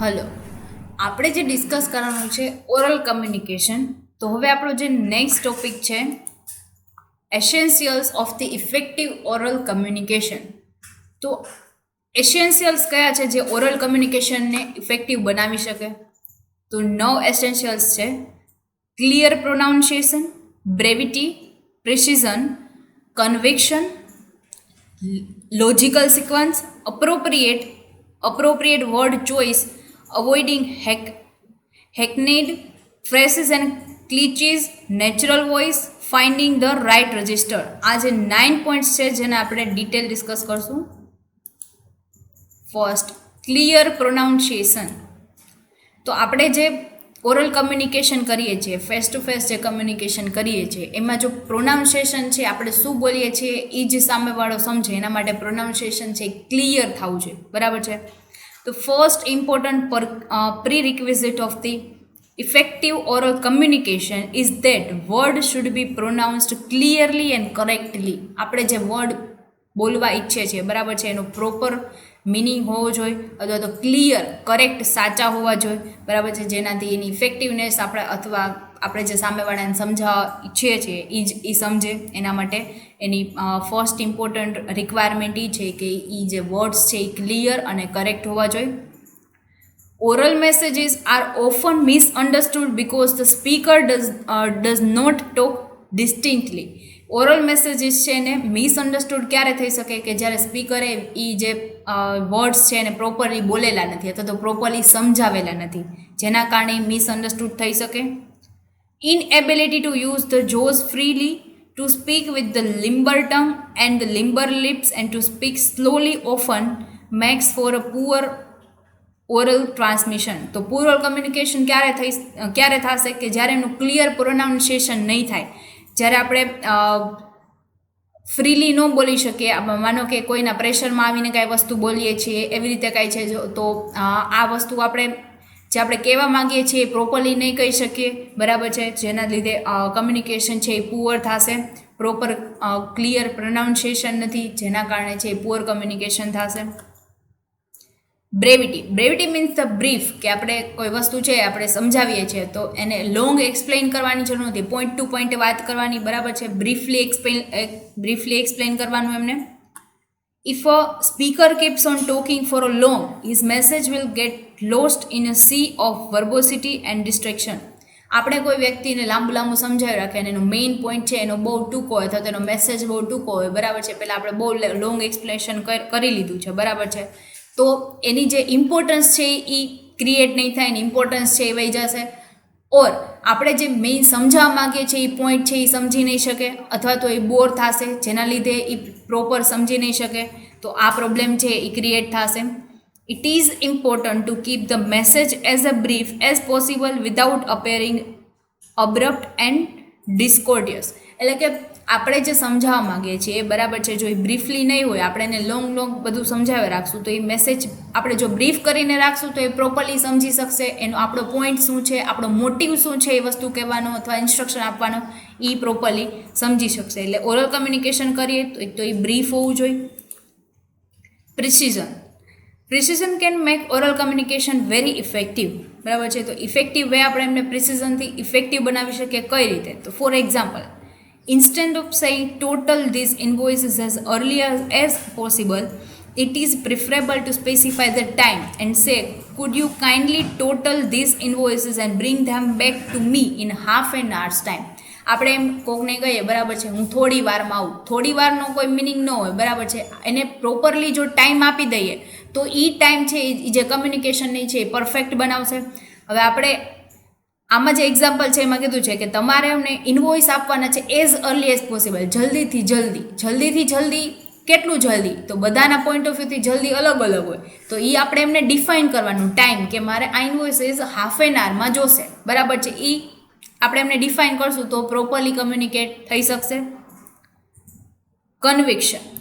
Hello, આપણે જે discuss કરવાનું છે ઓરલ કમ્યુનિકેશન. તો હવે આપણો જે નેક્સ્ટ ટોપિક છે essentials of the effective oral communication. તો એસેન્શિયલ્સ કયા છે જે ઓરલ કમ્યુનિકેશનને ઇફેક્ટિવ બનાવી શકે? તો 9 એસેન્શિયલ્સ છે: clear pronunciation, brevity, precision, conviction, logical sequence, appropriate word choice, avoiding hackneyed phrases and cliches, natural voice, finding the right register. આ જે 9 પોઈન્ટ્સ છે જેને આપણે ડિટેલ ડિસ્કસ કરશું. First, clear pronunciation. તો આપણે જે ઓરલ કમ્યુનિકેશન કરીએ છીએ, ફેસ ટુ ફેસ જે કમ્યુનિકેશન કરીએ છીએ, એમાં જો પ્રોનાઉન્સિએશન છે, આપણે શું બોલીએ છીએ એ જ સામેવાળો સમજે, એના માટે પ્રોનાઉન્સિએશન છે ક્લિયર થવું છે. બરાબર છે? તો first important prerequisite of the effective oral communication is that word should be pronounced clearly and correctly. આપણે જે વર્ડ બોલવા ઈચ્છે છીએ, બરાબર છે, એનો પ્રોપર મિનિંગ હોવો જોઈએ, અથવા તો ક્લિયર, કરેક્ટ, સાચા હોવા જોઈએ. બરાબર છે? જેનાથી એની ઇફેક્ટિવનેસ આપણે અથવા આપણે જે સામેવાળાને સમજાવવા ઈચ્છીએ છીએ એ સમજે. એના માટે એની ફર્સ્ટ ઇમ્પોર્ટન્ટ રિક્વાયરમેન્ટ એ છે કે એ જે વર્ડ્સ છે એ ક્લિયર અને કરેક્ટ હોવા જોઈએ. Oral messages are often misunderstood because the speaker does not talk distinctly. Oral messages છે એને મિસઅન્ડરસ્ટુડ ક્યારે થઈ શકે? કે જ્યારે સ્પીકરે એ જે વર્ડ્સ છે એને પ્રોપરલી બોલેલા નથી અથવા તો પ્રોપરલી સમજાવેલા નથી, જેના કારણે મિસઅન્ડરસ્ટુડ થઈ શકે. Inability to use the jaws freely, to speak with the limber tongue and the limber lips and to speak slowly often makes for a poor oral transmission. તો પુઅર કમ્યુનિકેશન ક્યારે થશે? કે જ્યારે એનું ક્લિયર પ્રોનાઉન્સિએશન નહીં થાય, જ્યારે આપણે ફ્રીલી ન બોલી શકીએ. માનો કે કોઈના પ્રેશરમાં આવીને કાંઈ વસ્તુ બોલીએ છીએ, એવી રીતે કાંઈ છે, તો આ વસ્તુ આપણે કહેવા માંગીએ છીએ એ પ્રોપરલી નહીં કહી શકીએ. બરાબર છે? જેના લીધે કમ્યુનિકેશન છે એ પુઅર થશે. પ્રોપર ક્લિયર પ્રોનાઉન્સિએશન નથી, જેના કારણે છે એ પુઅર કમ્યુનિકેશન થશે. બ્રેવિટી મીન્સ ધ બ્રીફ, કે આપણે કોઈ વસ્તુ છે આપણે સમજાવીએ છીએ તો એને લોંગ એક્સપ્લેન કરવાની જરૂર નથી, પોઈન્ટ ટુ પોઈન્ટ વાત કરવાની. બરાબર છે? બ્રીફલી એક્સપ્લેન કરવાનું એમને. If a speaker keeps on talking for a long, his message will get lost in a sea of verbosity and distraction. આપણે કોઈ વ્યક્તિને લાંબુ સમજાવી રાખે અને એનો મેઇન પોઈન્ટ છે એનો બહુ ટૂંકો હોય અથવા તેનો મેસેજ બહુ ટૂંકો હોય. બરાબર છે? પહેલાં આપણે બહુ લોંગ એક્સપ્લેનેશન કરી લીધું છે. બરાબર છે? તો એની જે ઇમ્પોર્ટન્સ છે એ ક્રિએટ નહીં થાય, એની ઇમ્પોર્ટન્સ છે એ વહી જશે. ઓર આપણે જે મેઇન સમજાવવા માગીએ છીએ એ પોઈન્ટ છે એ સમજી નહીં શકે, અથવા તો એ બોર થશે, જેના લીધે એ પ્રોપર સમજી નહીં શકે. તો આ પ્રોબ્લેમ છે એ ક્રિએટ થશે. It is important to keep the message as a brief as possible without appearing abrupt and discourteous. એટલે કે આપણે જે સમજાવવા માંગીએ છીએ, બરાબર છે, જો એ બ્રીફલી નહીં હોય, આપણે એને લોંગ બધું સમજાવી રાખશું તો એ મેસેજ આપણે જો બ્રીફ કરીને રાખશું તો એ પ્રોપરલી સમજી શકશે. એનો આપણો પોઈન્ટ શું છે, આપણો મોટિવ શું છે એ વસ્તુ કહેવાનો અથવા ઇન્સ્ટ્રક્શન આપવાનો, એ પ્રોપરલી સમજી શકશે. એટલે ઓરલ કમ્યુનિકેશન કરીએ તો એ બ્રીફ હોવું જોઈએ. Precision can make oral communication very effective. બરાબર છે? તો ઇફેક્ટિવ વે આપણે એમને પ્રિસિઝનથી ઇફેક્ટિવ બનાવી શકીએ. કઈ રીતે? તો for example, instead of saying total these invoices as early as possible, it is preferable to specify the time and say, could you kindly total these invoices and bring them back to me in half an hour's time. આપણે એમ કોકને કહીએ, બરાબર છે, હું થોડી વારમાં આવું. થોડી વારનો કોઈ મિનિંગ ન હોય. બરાબર છે? એને પ્રોપરલી જો ટાઈમ આપી દઈએ તો એ ટાઈમ છે એ જે કમ્યુનિકેશનની છે એ પરફેક્ટ બનાવશે. હવે આપણે આમાં જે એક્ઝામ્પલ છે એમાં કીધું છે કે તમારે અમને ઇન્વોઇસ આપવાના છે એઝ અર્લી એઝ પોસિબલ, જલ્દીથી જલ્દી. કેટલું જલ્દી? તો બધાના પોઈન્ટ ઓફ વ્યૂથી જલ્દી અલગ હોય. તો એ આપણે એમને ડિફાઇન કરવાનું ટાઈમ, કે મારે આ ઇન્વોઇસ એઝ હાફ એન આવરમાં જોશે. બરાબર છે? એ આપણે એમને ડિફાઇન કરશું તો પ્રોપરલી કમ્યુનિકેટ થઈ શકશે. Conviction.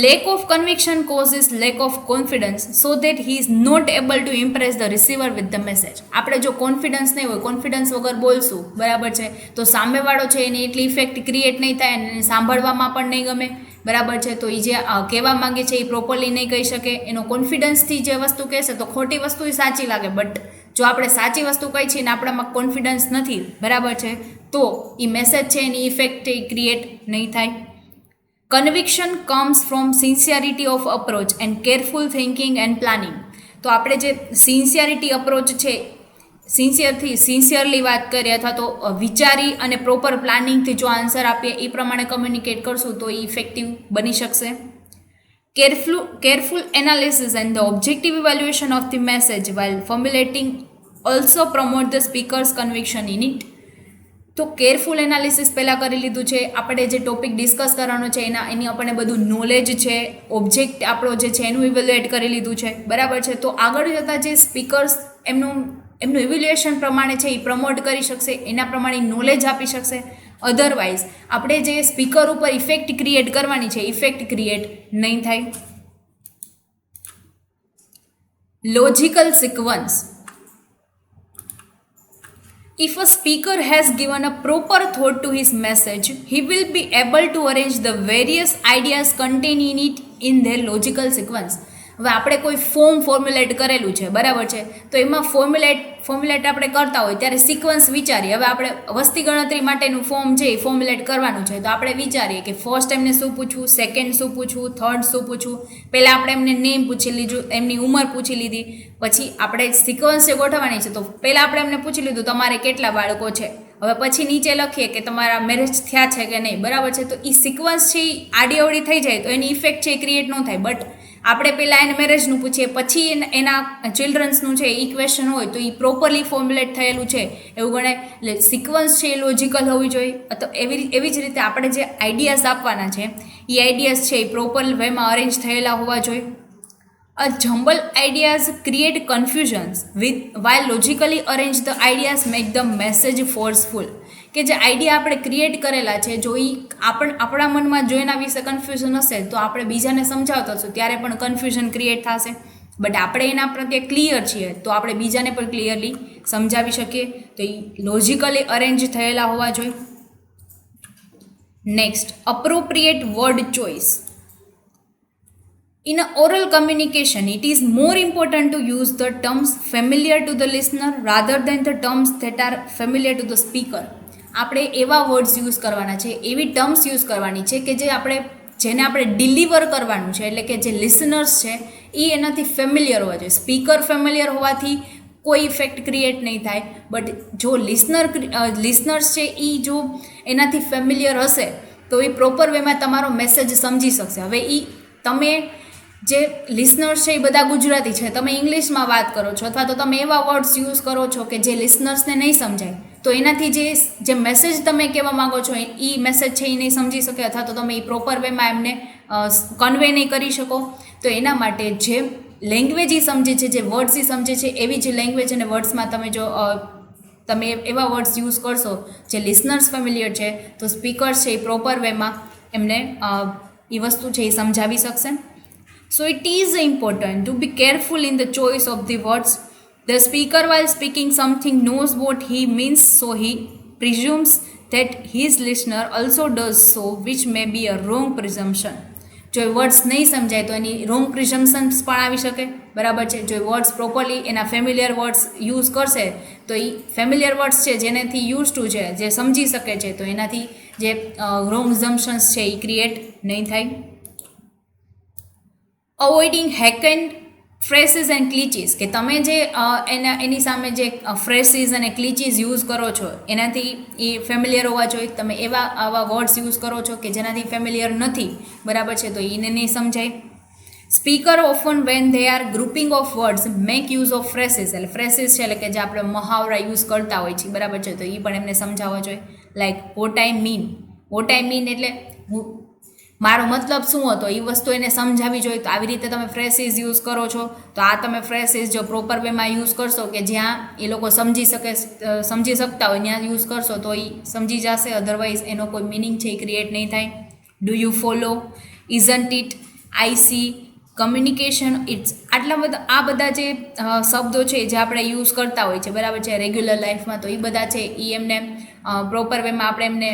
Lack of conviction causes lack of confidence so that he is not able to impress the receiver with the message. આપણે જો કોન્ફિડન્સ નહીં હોય, કોન્ફિડન્સ વગર બોલશું, બરાબર છે, તો સામેવાળો છે એની એટલી ઇફેક્ટ ક્રિએટ નહીં થાય અને એને સાંભળવામાં પણ નહીં ગમે. બરાબર છે. તો એ જે કહેવા માંગે છે એ પ્રોપરલી નહીં કહી શકે, એનો કોન્ફિડન્સથી જે વસ્તુ કહેશે તો ખોટી વસ્તુ એ સાચી લાગે, બટ જો આપણે સાચી વસ્તુ કહી છીએ ને આપણામાં કોન્ફિડન્સ નથી, બરાબર છે, તો એ મેસેજ છે એની ઇફેક્ટ એ ક્રિએટ નહીં થાય. Conviction comes from sincerity of approach and careful thinking and planning. તો આપણે જે સિન્સિયરિટી અપ્રોચ છે, સિન્સિયરલી વાત કરીએ અથવા તો વિચારી અને પ્રોપર પ્લાનિંગથી જો આન્સર આપીએ એ પ્રમાણે કમ્યુનિકેટ કરશું તો એ ઇફેક્ટિવ બની શકશે. Careful analysis and the objective evaluation of the message while formulating also promote the speaker's conviction in it. તો કેરફુલ એનાલિસિસ પહેલાં કરી લીધું છે, આપણે જે ટોપિક ડિસ્કસ કરવાનો છે એની આપણને બધું નોલેજ છે, ઓબ્જેક્ટ આપણો જે છે એનું ઇવેલ્યુએટ કરી લીધું છે, બરાબર છે. તો આગળ જતાં જે સ્પીકર્સ એમનું ઇવેલ્યુએશન પ્રમાણે છે એ પ્રમોટ કરી શકશે, એના પ્રમાણે નોલેજ આપી શકશે. અધરવાઇઝ આપણે જે સ્પીકર ઉપર ઇફેક્ટ ક્રિએટ કરવાની છે, ઇફેક્ટ ક્રિએટ નહીં થાય. Logical sequence. If a speaker has given a proper thought to his message, he will be able to arrange the various ideas contained in it in their logical sequence. હવે આપણે કોઈ formulate કરેલું છે, બરાબર છે, તો એમાં ફોર્મ્યુલેટ આપણે કરતા હોય ત્યારે સિક્વન્સ વિચારીએ. હવે આપણે વસ્તી ગણતરી માટેનું ફોર્મ છે એ ફોર્મ્યુલેટ કરવાનું છે, તો આપણે વિચારીએ કે ફર્સ્ટ એમને શું પૂછવું, સેકન્ડ શું પૂછવું, થર્ડ શું પૂછવું. પહેલાં આપણે એમને નેમ પૂછી લીધું, એમની ઉંમર પૂછી લીધી, પછી આપણે સિક્વન્સ જે ગોઠવવાની છે તો પહેલાં આપણે એમને પૂછી લીધું તમારે કેટલા બાળકો છે. હવે પછી નીચે લખીએ કે તમારા મેરેજ થયા છે કે નહીં, બરાબર છે. તો એ સિક્વન્સ છે એ આડી અવળી થઈ જાય તો એની ઇફેક્ટ છે એ ક્રિએટ ન થાય. બટ આપણે પહેલાં એને મેરેજનું પૂછીએ, પછી એના ચિલ્ડ્રન્સનું છે એ ક્વેશ્ચન હોય તો એ પ્રોપરલી ફોર્મ્યુલેટ થયેલું છે એવું ગણાય. એટલે સિક્વન્સ છે એ લોજિકલ હોવી જોઈએ. તો એવી જ રીતે આપણે જે આઈડિયાઝ આપવાના છે એ આઈડિયાઝ છે એ પ્રોપર વેમાં અરેન્જ થયેલા હોવા જોઈએ. A jumbled ideas create confusions while logically arrange the ideas make the message forceful. કે જે આઈડિયા આપણે ક્રિએટ કરેલા છે જો એ આપણા મનમાં જો એના વિશે કન્ફ્યુઝન હશે તો આપણે બીજાને સમજાવતા હશું ત્યારે પણ કન્ફ્યુઝન ક્રિએટ થશે. બટ આપણે એના પ્રત્યે ક્લિયર છીએ તો આપણે બીજાને પણ ક્લિયરલી સમજાવી શકીએ. તો એ લોજિકલી અરેન્જ થયેલા હોવા જોઈએ. Next, appropriate word choice. In an oral communication, it is more important to use the terms familiar to the listener rather than the terms that are familiar to the speaker. આપણે એવા words use કરવાના છે, એવી terms use કરવાની છે કે જેને આપણે ડિલિવર કરવાનું છે, એટલે કે જે લિસનર્સ છે એ એનાથી ફેમિલિયર હોવા જોઈએ. સ્પીકર ફેમિલિયર હોવાથી કોઈ ઇફેક્ટ ક્રિએટ નહીં થાય, બટ જો લિસનર્સ છે એ જો એનાથી ફેમિલિયર હશે તો એ પ્રોપર વેમાં તમારો મેસેજ સમજી શકશે. હવે એ તમે જે લિસનર્સ છે એ બધા ગુજરાતી છે, તમે ઇંગ્લિશમાં વાત કરો છો અથવા તો તમે એવા વર્ડ્સ યુઝ કરો છો કે જે લિસનર્સને નહીં સમજાય, તો એનાથી જે મેસેજ તમે કહેવા માગો છો એ મેસેજ છે એ નહીં સમજી શકે અથવા તો તમે એ પ્રોપર વેમાં એમને કન્વે નહીં કરી શકો. તો એના માટે જે લેંગ્વેજ એ સમજે છે, જે વર્ડ્સ એ સમજે છે, એવી જ લેંગ્વેજ અને વર્ડ્સમાં તમે એવા વર્ડ્સ યુઝ કરશો જે લિસનર્સ ફેમિલિયર છે, તો સ્પીકર્સ છે એ પ્રોપર વેમાં એમને એ વસ્તુ છે એ સમજાવી શકશે. So it is important to be careful in the choice of the words. The speaker while speaking something knows what he means, so he presumes that his listener also does so, which may be a wrong presumption. જો words નહીં સમજાય તો એની wrong પ્રિઝમ્પશન્સ પણ આવી શકે, બરાબર છે. જો વર્ડ્સ પ્રોપરલી એના ફેમિલિયર વર્ડ્સ યુઝ કરશે તો એ ફેમિલિયર વર્ડ્સ છે જેનેથી યુઝ ટુ છે, જે સમજી શકે છે, તો એનાથી જે રોંગ ઝમ્પશન્સ છે એ ક્રિએટ નહીં થાય. અવોઇડિંગ હેકન્ડ ફ્રેસીસ એન્ડ ક્લીચીસ, કે તમે જે એની સામે જે ફ્રેસીસ અને ક્લીચીસ યુઝ કરો છો એનાથી એ ફેમિલિયર હોવા જોઈએ. તમે આવા વર્ડ્સ યુઝ કરો છો કે જેનાથી ફેમિલિયર નથી, બરાબર છે, તો એને નહીં સમજાય. Speaker often when they are grouping of words make use of ફ્રેસીસ. એટલે ફ્રેસીસ છે એટલે કે જે આપણે મહાવરા યુઝ કરતા હોય છે, બરાબર છે, તો એ પણ એમને સમજાવવા જોઈએ. લાઈક વોટ આઈ મીન એટલે મારો મતલબ શું હતો એ વસ્તુ એને સમજાવી જોઈએ. તો આવી રીતે તમે ફ્રેસીસ યુઝ કરો છો તો આ તમે ફ્રેસીસ જો પ્રોપર વેમાં યુઝ કરશો કે જ્યાં એ લોકો સમજી શકતા હોય ત્યાં યુઝ કરશો તો એ સમજી જશે. અધરવાઇઝ એનો કોઈ મિનિંગ છે એ ક્રિએટ નહીં થાય. Do you follow, isn't it, I see, communication it's, આ બધા જે શબ્દો છે જે આપણે યુઝ કરતા હોય છે, બરાબર છે, રેગ્યુલર લાઈફમાં, તો એ બધા છે એ એમને પ્રોપર વેમાં આપણે એમને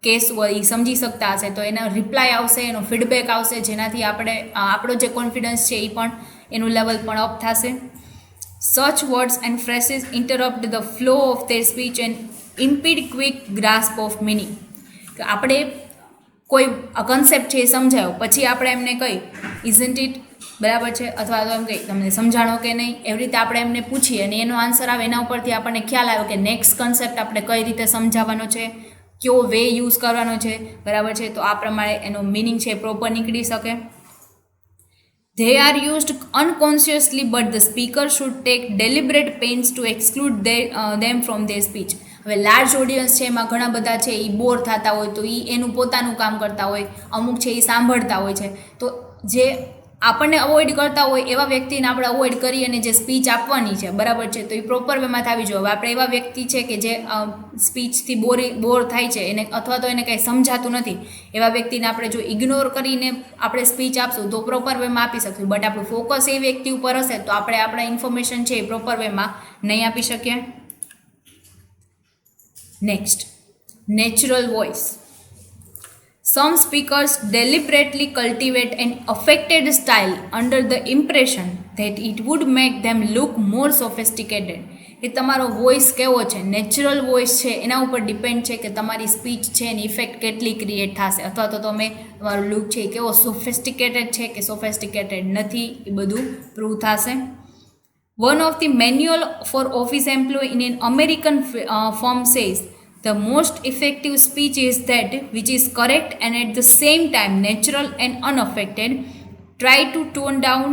કેસ હોય એ સમજી શકતા હશે તો એનો રિપ્લાય આવશે, એનો ફીડબેક આવશે, જેનાથી આપણો જે કોન્ફિડન્સ છે એ પણ એનું લેવલ પણ અપ થશે. Such words and phrases interrupt the flow of their speech and impede quick grasp of meaning. કે આપણે કોઈ કન્સેપ્ટ છે એ સમજાયો પછી આપણે એમને કહી ઇઝન્ટ ઇટ, બરાબર છે, અથવા તો એમ કહી તમને સમજાણો કે નહીં, એવી રીતે આપણે એમને પૂછીએ અને એનો આન્સર આવે, એના ઉપરથી આપણને ખ્યાલ આવ્યો કે નેક્સ્ટ કન્સેપ્ટ આપણે કઈ રીતે સમજાવવાનો છે, કયો વે યુઝ કરવાનો છે, બરાબર છે. તો આ પ્રમાણે એનો મિનિંગ છે પ્રોપર નીકળી શકે. They are used unconsciously, but the speaker should take deliberate pains to exclude them from their speech. હવે લાર્જ ઓડિયન્સ છે એમાં ઘણા બધા છે એ બોર થતા હોય તો એ એનું પોતાનું કામ કરતા હોય, અમુક છે એ સાંભળતા હોય છે, તો જે આપણને અવોઇડ કરતા હોય એવા વ્યક્તિને આપણે અવોઇડ કરી અને જે સ્પીચ આપવાની છે, બરાબર છે, તો એ પ્રોપર વેમાં થવી જોઈએ. હવે આપણે એવા વ્યક્તિ છે કે જે સ્પીચથી બોર થાય છે એને, અથવા તો એને કંઈ સમજાતું નથી, એવા વ્યક્તિને આપણે જો ઇગ્નોર કરીને આપણે સ્પીચ આપશું તો પ્રોપર વેમાં આપી શકશું. બટ આપણું ફોકસ એ વ્યક્તિ ઉપર હશે તો આપણે આપણા ઇન્ફોર્મેશન છે એ પ્રોપર વેમાં નહીં આપી શકીએ. Next, natural voice. Some speakers deliberately cultivate an affected style under the impression that it would make them look more sophisticated. કે તમારો વોઇસ કેવો છે, નેચરલ વોઇસ છે, એના ઉપર ડિપેન્ડ છે કે તમારી સ્પીચ છે એની ઇફેક્ટ કેટલી ક્રિએટ થશે, અથવા તો તમારો લુક છે એ કેવો સોફિસ્ટિકેટેડ છે કે સોફિસ્ટિકેટેડ નથી, એ બધું પ્રૂવ થશે. One of the manual for office employee in an American firm says, the most effective speech is that which is correct and at the same time natural and unaffected. Try to tone down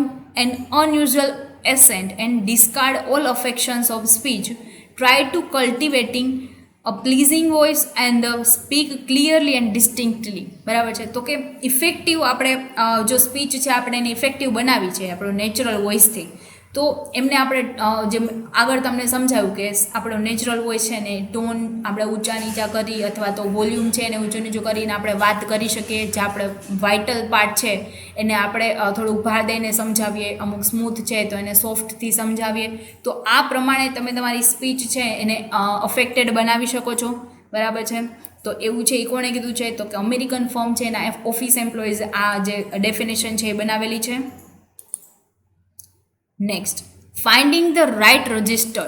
an unusual accent and discard all affections of speech. Try to cultivating a pleasing voice and speak clearly and distinctly. બરાબર છે, તો કે effective આપણે જો speech છે આપણે એને effective બનાવી છે આપણો નેચરલ વોઇસથી, તો એમને આપણે જેમ આગળ તમને સમજાવ્યું કે આપણો નેચરલ વોઇસ છે ને ટોન આપણે ઊંચા નીચા કરી અથવા તો વોલ્યુમ છે એને ઊંચું નીચું કરીને આપણે વાત કરી શકીએ, જે આપણે વાઇટલ પાર્ટ છે એને આપણે થોડુંક ભાર દઈને સમજાવીએ, અમુક સ્મૂથ છે તો એને સોફ્ટથી સમજાવીએ, તો આ પ્રમાણે તમે તમારી સ્પીચ છે એને અફેક્ટેડ બનાવી શકો છો, બરાબર છે. તો એવું છે એ કોણે કીધું છે, તો કે અમેરિકન ફર્મ છે એના ઓફિસ એમ્પ્લોઈઝ આ જે ડેફિનેશન છે એ બનાવેલી છે. Next, finding the right register.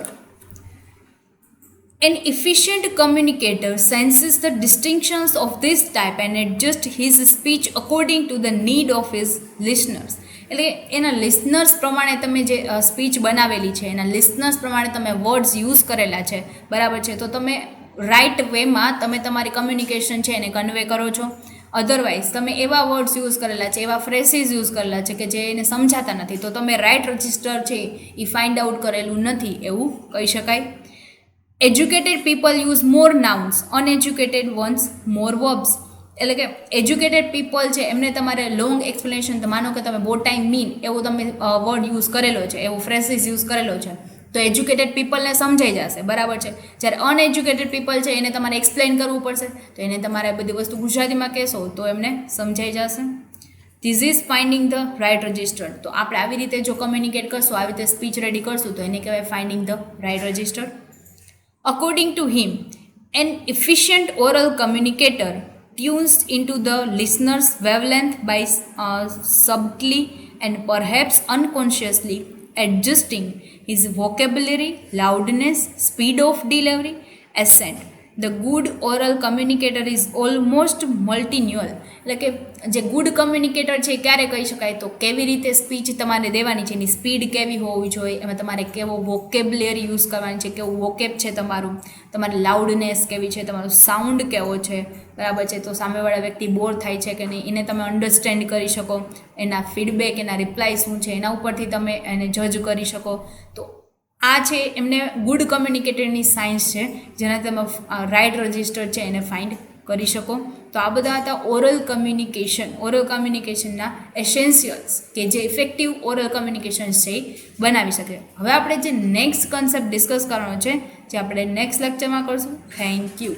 An efficient communicator senses the distinctions of this type and adjusts his speech according to the need of his listeners. એટલે એના લિસનર્સ પ્રમાણે તમે જે સ્પીચ બનાવેલી છે, એના લિસનર્સ પ્રમાણે તમે વર્ડ્સ યુઝ કરેલા છે, બરાબર છે, તો તમે રાઇટ વેમાં તમે તમારી કમ્યુનિકેશન છે એને કન્વે કરો છો. અધરવાઇઝ તમે એવા વર્ડ્સ યુઝ કરેલા છે, એવા ફ્રેસીસ યુઝ કરેલા છે કે જે એને સમજાતા નથી, તો તમે રાઇટ રજિસ્ટર છે એ ફાઇન્ડ આઉટ કરેલું નથી એવું કહી શકાય. એજ્યુકેટેડ પીપલ યુઝ મોર નાઉન્સ, અનએજ્યુકેટેડ વન્સ મોર વર્બ્સ. એટલે કે એજ્યુકેટેડ પીપલ છે એમને તમારે લોંગ એક્સપ્લેનેશન, માનો કે તમે બોટ ટાઈમ મીન એવો તમે વર્ડ યુઝ કરેલો છે, એવો ફ્રેસીસ યુઝ કરેલો છે, તો એજ્યુકેટેડ પીપલને સમજાઈ જશે, બરાબર છે. જ્યારે અનએજ્યુકેટેડ પીપલ છે એને તમારે એક્સપ્લેન કરવું પડશે, તો એને તમારે બધી વસ્તુ ગુજરાતીમાં કહેશો તો એમને સમજાઈ જશે. This is finding the right register. તો આપણે આવી રીતે જો કમ્યુનિકેટ કરશું, આવી રીતે સ્પીચ રેડી કરશું તો એને કહેવાય finding the right register. According to him, an efficient oral communicator tunes into the listener's wavelength by subtly and perhaps unconsciously adjusting his vocabulary, loudness, speed of delivery, accent. The good oral communicator is almost multilingual. એટલે કે જે good કમ્યુનિકેટર છે ક્યારે કહી શકાય, તો કેવી રીતે સ્પીચ તમારે દેવાની છે, એની સ્પીડ કેવી હોવી જોઈએ, એમાં તમારે કેવો વોકેબ્યુલરી યુઝ કરવાની છે, કેવું વોકેબ છે તમારું, તમારી લાઉડનેસ કેવી છે, તમારો સાઉન્ડ કેવો છે, બરાબર છે, તો સામેવાળા વ્યક્તિ બોર થાય છે કે નહીં એને તમે અન્ડરસ્ટેન્ડ કરી શકો, એના ફીડબેક, એના રિપ્લાય શું છે એના ઉપરથી તમે એને જજ કરી શકો. તો આ છે એમને ગુડ કમ્યુનિકેટરની સાયન્સ છે, જેનાથી તમે રાઇટ રજિસ્ટર છે એને ફાઇન્ડ કરી શકો. તો આ બધા હતા ઓરલ કમ્યુનિકેશનના એસેન્શિયલ્સ કે જે ઇફેક્ટિવ ઓરલ કમ્યુનિકેશન છે એ બનાવી શકે. હવે આપણે જે નેક્સ્ટ કન્સેપ્ટ ડિસ્કસ કરવાનો છે જે આપણે નેક્સ્ટ લેક્ચરમાં કરશું. Thank you.